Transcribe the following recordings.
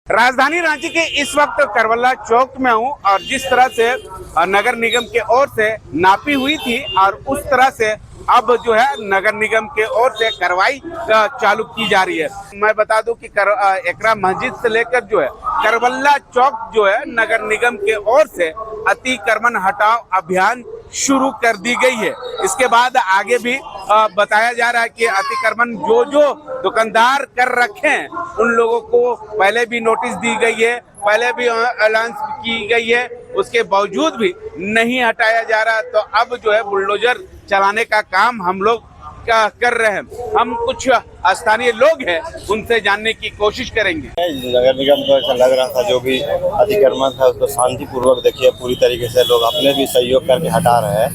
राजधानी रांची के इस वक्त करबला चौक में हूं और जिस तरह से नगर निगम के ओर से नापी हुई थी और उस तरह से अब जो है नगर निगम के ओर से कार्रवाई चालू की जा रही है। मैं बता दूं कि एकरा मस्जिद से लेकर जो है करबला चौक जो है नगर निगम के ओर से अतिक्रमण हटाओ अभियान शुरू कर दी गई है। इसके बाद आगे भी बताया जा रहा है कि अतिक्रमण जो दुकानदार कर रखे हैं उन लोगों को पहले भी नोटिस दी गई है, पहले भी अनाउंस की गई है, उसके बावजूद भी नहीं हटाया जा रहा। तो अब जो है बुलडोजर चलाने का काम हम लोग कर रहे हैं। हम कुछ स्थानीय लोग हैं उनसे जानने की कोशिश करेंगे। नगर निगम को ऐसा लग रहा था जो भी अतिक्रमण था उसको शांतिपूर्वक देखिए पूरी तरीके से लोग अपने भी सहयोग करके हटा रहे हैं।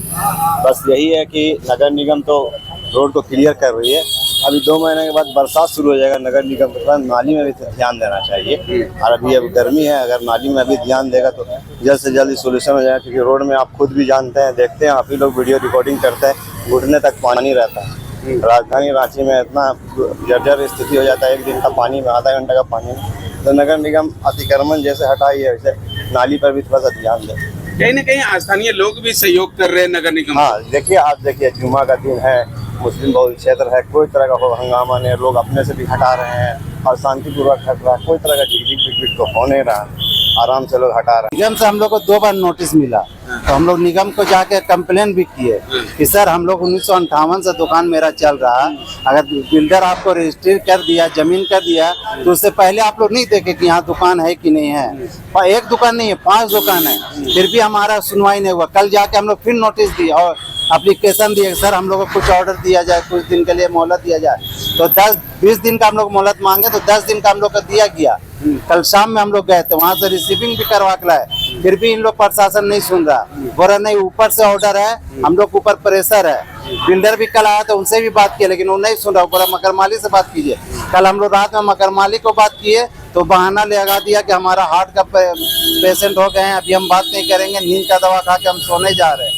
बस यही है कि नगर निगम तो रोड को क्लियर कर रही है। अभी 2 महीने के बाद बरसात शुरू हो जाएगा, नगर निगम के पास नाली में भी ध्यान देना चाहिए। और अभी अब गर्मी है, अगर नाली में भी ध्यान देगा तो जल्द से जल्द सोल्यूशन हो जाएगा। क्योंकि रोड में आप खुद भी जानते हैं, देखते हैं, आप ही लोग वीडियो रिकॉर्डिंग करते हैं, घुटने तक पानी रहता है। राजधानी रांची में इतना जर्जर स्थिति हो जाता है, 1 दिन का पानी में, आधा घंटा का पानी में। तो नगर निगम अतिक्रमण जैसे हटाई है वैसे नाली पर भी थोड़ा सा ध्यान दे। कहीं न कहीं स्थानीय लोग भी सहयोग कर रहे हैं नगर निगम। हाँ देखिए, आप देखिए जुम्मा का दिन है, मुस्लिम बहुल क्षेत्र है, कोई तरह का हंगामा नहीं, लोग अपने से भी हटा रहे हैं और शांतिपूर्वक हट रहा है। कोई तरह का झिकझिक तो हो नहीं रहा, आराम से लोग हटा रहे हैं। निगम से हम लोग को 2 बार नोटिस मिला तो हम लोग निगम को जाके कंप्लेन भी किए कि सर हम लोग 1958 से दुकान मेरा चल रहा है, अगर बिल्डर आपको रजिस्ट्री कर दिया, जमीन कर दिया, तो उससे पहले आप लोग नहीं देखे कि यहाँ दुकान है कि नहीं है। 1 दुकान नहीं है, 5 दुकान है, फिर भी हमारा सुनवाई नहीं हुआ। कल जाके हम लोग फिर नोटिस दिया और एप्लीकेशन दिए, सर हम लोग को कुछ ऑर्डर दिया जाए, कुछ दिन के लिए मोहलत दिया जाए। तो 10-20 दिन का हम लोग मोहलत मांगे तो 10 दिन का हम लोग को दिया गया। कल शाम में हम लोग गए थे, वहाँ से रिसीविंग भी करवा के लाए, फिर भी इन लोग प्रशासन नहीं सुन रहा। बोला नहीं, ऊपर से ऑर्डर है, हम लोग ऊपर प्रेशर है। बिल्डर भी कल आया तो उनसे भी बात किया लेकिन वो नहीं सुन रहा। बोला मकर माली से बात कीजिए। कल हम लोग रात में मकर माली को बात किए तो बहाना लगा दिया कि हमारा हार्ट का पेशेंट हो गए हैं, अभी हम बात नहीं करेंगे, नींद का दवा खा के हम सोने जा रहे हैं।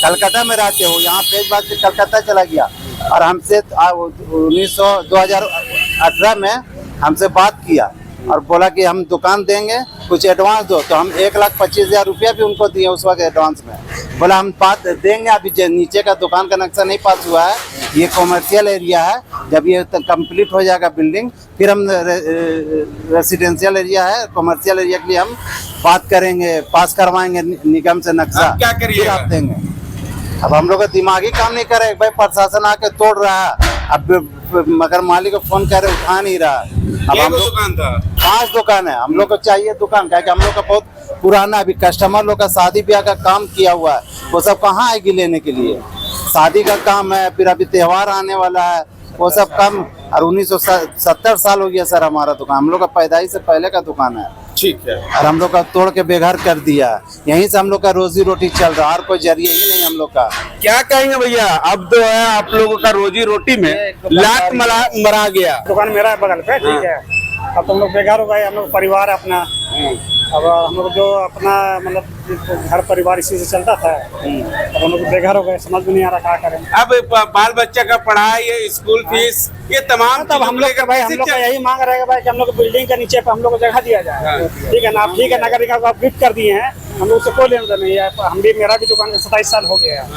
कलकत्ता में रहते हो, यहाँ पेज बात से कलकत्ता चला गया और हमसे 2018 में हमसे बात किया और बोला कि हम दुकान देंगे, कुछ एडवांस दो। तो हम 1,25,000 रुपया भी उनको दिए उस वक्त एडवांस में। बोला हम पास देंगे, अभी नीचे का दुकान का नक्शा नहीं पास हुआ है, ये कॉमर्शियल एरिया है, जब ये कंप्लीट हो जाएगा बिल्डिंग फिर हम रेसिडेंशियल एरिया है, कॉमर्शियल एरिया के लिए हम बात करेंगे, पास करवाएंगे निगम से नक्शा। क्या करिए आप देंगे। अब हम लोग का दिमागी काम नहीं करे, भाई प्रशासन आके तोड़ रहा है। अब मगर मालिक को फोन कर रहे उठा नहीं रहा। अब हम लोग दुकान था, 5 दुकान है, हम लोग को चाहिए दुकान, क्या हम लोग का बहुत पुराना अभी कस्टमर लोग का शादी ब्याह का काम किया हुआ है, वो सब कहाँ आएगी लेने के लिए। शादी का काम है, फिर अभी त्योहार आने वाला है, वो सब काम। और 1970 साल हो गया सर हमारा दुकान, हम लोग का पैदाइश से पहले का दुकान है। ठीक है। और हम लोग का तोड़ के बेघर कर दिया, यहीं से हम लोग का रोजी रोटी चल रहा है, और कोई जरिए ही नहीं हम लोग का। क्या कहेंगे भैया, अब तो है आप लोगों का रोजी रोटी में लात मरा गया। दुकान मेरा है बगल पे, ठीक है। अब तो हम लोग बेघर हो गए, हम लोग परिवार है अपना। अब हम लोग जो अपना मतलब घर परिवार इसी से चलता था, अब हम लोग बेघर हो गए, समझ में नहीं आ रहा क्या करें। अब बाल बच्चा का पढ़ाई, स्कूल फीस, ये तमाम तब हम लोग का भाई, हम लोग का यही मांग रहेगा भाई कि हम लोग बिल्डिंग के नीचे पे हम लोग को जगह दिया जाए, ठीक है ना। आप ठीक है, नगर निगम आप गिफ्ट कर दिए हैं, हम लोग से कोई लेना नहीं है। हम भी, मेरा भी दुकान का 27 साल हो गया है,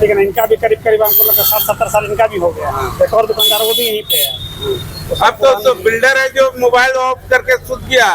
ठीक है ना। इनका भी करीब हमको लगा 60-70 साल इनका भी हो गया। एक और दुकानदार वो भी यहीं पे है। अब तो बिल्डर है जो मोबाइल ऑफ करके सुत गया,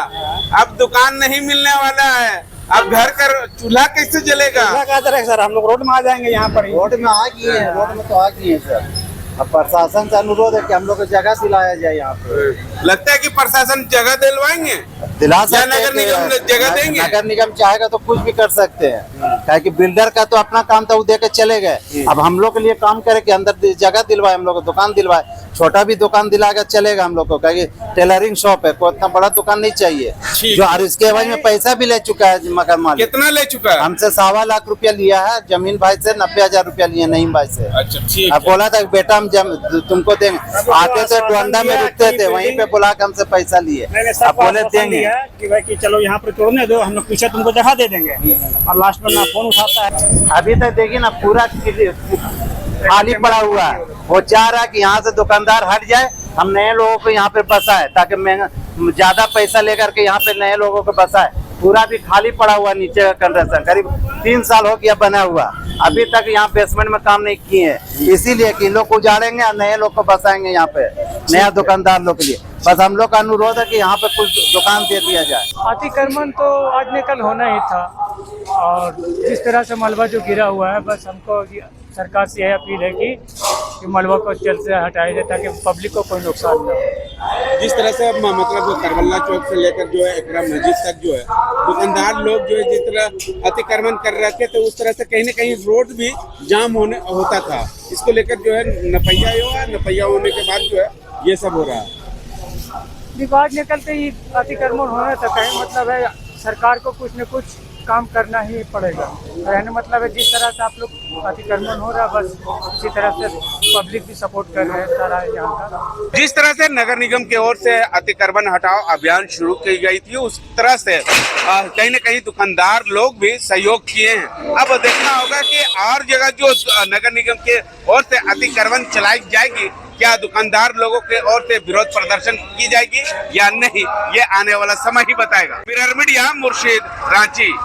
अब दुकान नहीं मिलने वाला है, अब घर का चूल्हा कैसे जलेगा। क्या करें सर, हम लोग रोड में आ जाएंगे यहाँ पर। रोड में आ गए हैं, रोड में तो आ गए हैं सर। अब प्रशासन से अनुरोध है कि हम लोग को जगह दिलाया जाए यहाँ पे। लगता है कि प्रशासन जगह दिलवाएंगे, दिला सकते हैं। नगर निगम जगह देंगे। नगर निगम चाहेगा तो कुछ भी कर सकते हैं, क्या कि बिल्डर का तो अपना काम था, वो दे के चले गए। अब हम लोग के लिए काम करे कि अंदर जगह दिलवाए, हम लोग को दुकान दिलवाए, छोटा भी दुकान दिलाएगा चलेगा हम लोग को, क्या टेलरिंग शॉप है, कोई इतना बड़ा दुकान नहीं चाहिए जो। और इसके एवज में पैसा भी ले चुका है मकान मालिक। कितना ले चुका है? हमसे 1.25 लाख रुपया लिया है, जमीन भाई से 90,000 रुपया लिए, नहीं भाई से। अच्छा ठीक। अब बोला था बेटा हम तुमको देंगे, आते थे डोंडा में रुकते थे, वहीं पे बुला के हमसे पैसा लिए। अब बोले देंगे कि भाई कि चलो यहाँ पर तोड़ने दो, हम लोग पीछे तुमको जगह दे देंगे। और लास्ट में ना फोन उठाता है। अभी तक देखिए ना पूरा खाली पड़ा हुआ है। वो चाह रहा है कि यहाँ से दुकानदार हट जाए, हम नए लोगों को यहाँ पे बसाए ताकि ज्यादा पैसा लेकर के यहाँ पे नए लोगों को बसाए। पूरा भी खाली पड़ा हुआ नीचे का कंस्ट्रक्शन, करीब 3 साल हो गया बना हुआ, अभी तक यहाँ बेसमेंट में काम नहीं किए हैं। इसीलिए कि इन लोग को उजाड़ेंगे और नए लोग को बसाएंगे यहाँ पे, नया दुकानदार लोग के लिए। बस हम लोग का अनुरोध है कि यहाँ पे कुछ दुकान दे दिया जाए। अतिक्रमण तो आज निकल होना ही था, और जिस तरह से मलबा जो गिरा हुआ है, बस हमको सरकार से यह अपील है कि मलबा को जल्द से हटाया जाए ताकि पब्लिक को कोई नुकसान न हो। जिस तरह से मतलब करबला चौक से लेकर जो है एकरा मस्जिद तक जो है दुकानदार लोग जो है जिस तरह अतिक्रमण कर रखे थे, उस तरह से कहीं न कहीं रोड भी जाम होता था। इसको लेकर जो है नपैया हुआ, नपैया होने के बाद जो है ये सब हो रहा है। विवाद निकलते ही अतिक्रमण होना था, कहीं मतलब है सरकार को कुछ न कुछ काम करना ही पड़ेगा। कहने मतलब है जिस तरह से आप लोग अतिक्रमण हो रहा है, बस उसी तरह से पब्लिक भी सपोर्ट कर रहे हैं सारा यहाँ का। जिस तरह से नगर निगम की ओर से अतिक्रमण हटाओ अभियान शुरू की गई थी, उस तरह से कहीं न कहीं दुकानदार लोग भी सहयोग किए हैं। अब देखना होगा कि और जगह जो नगर निगम के ओर से अतिक्रमण चलाई जाएगी, क्या दुकानदार लोगों के ओर से विरोध प्रदर्शन की जाएगी या नहीं, ये आने वाला समय ही बताएगा। पिरामिड मुर्शिद, रांची।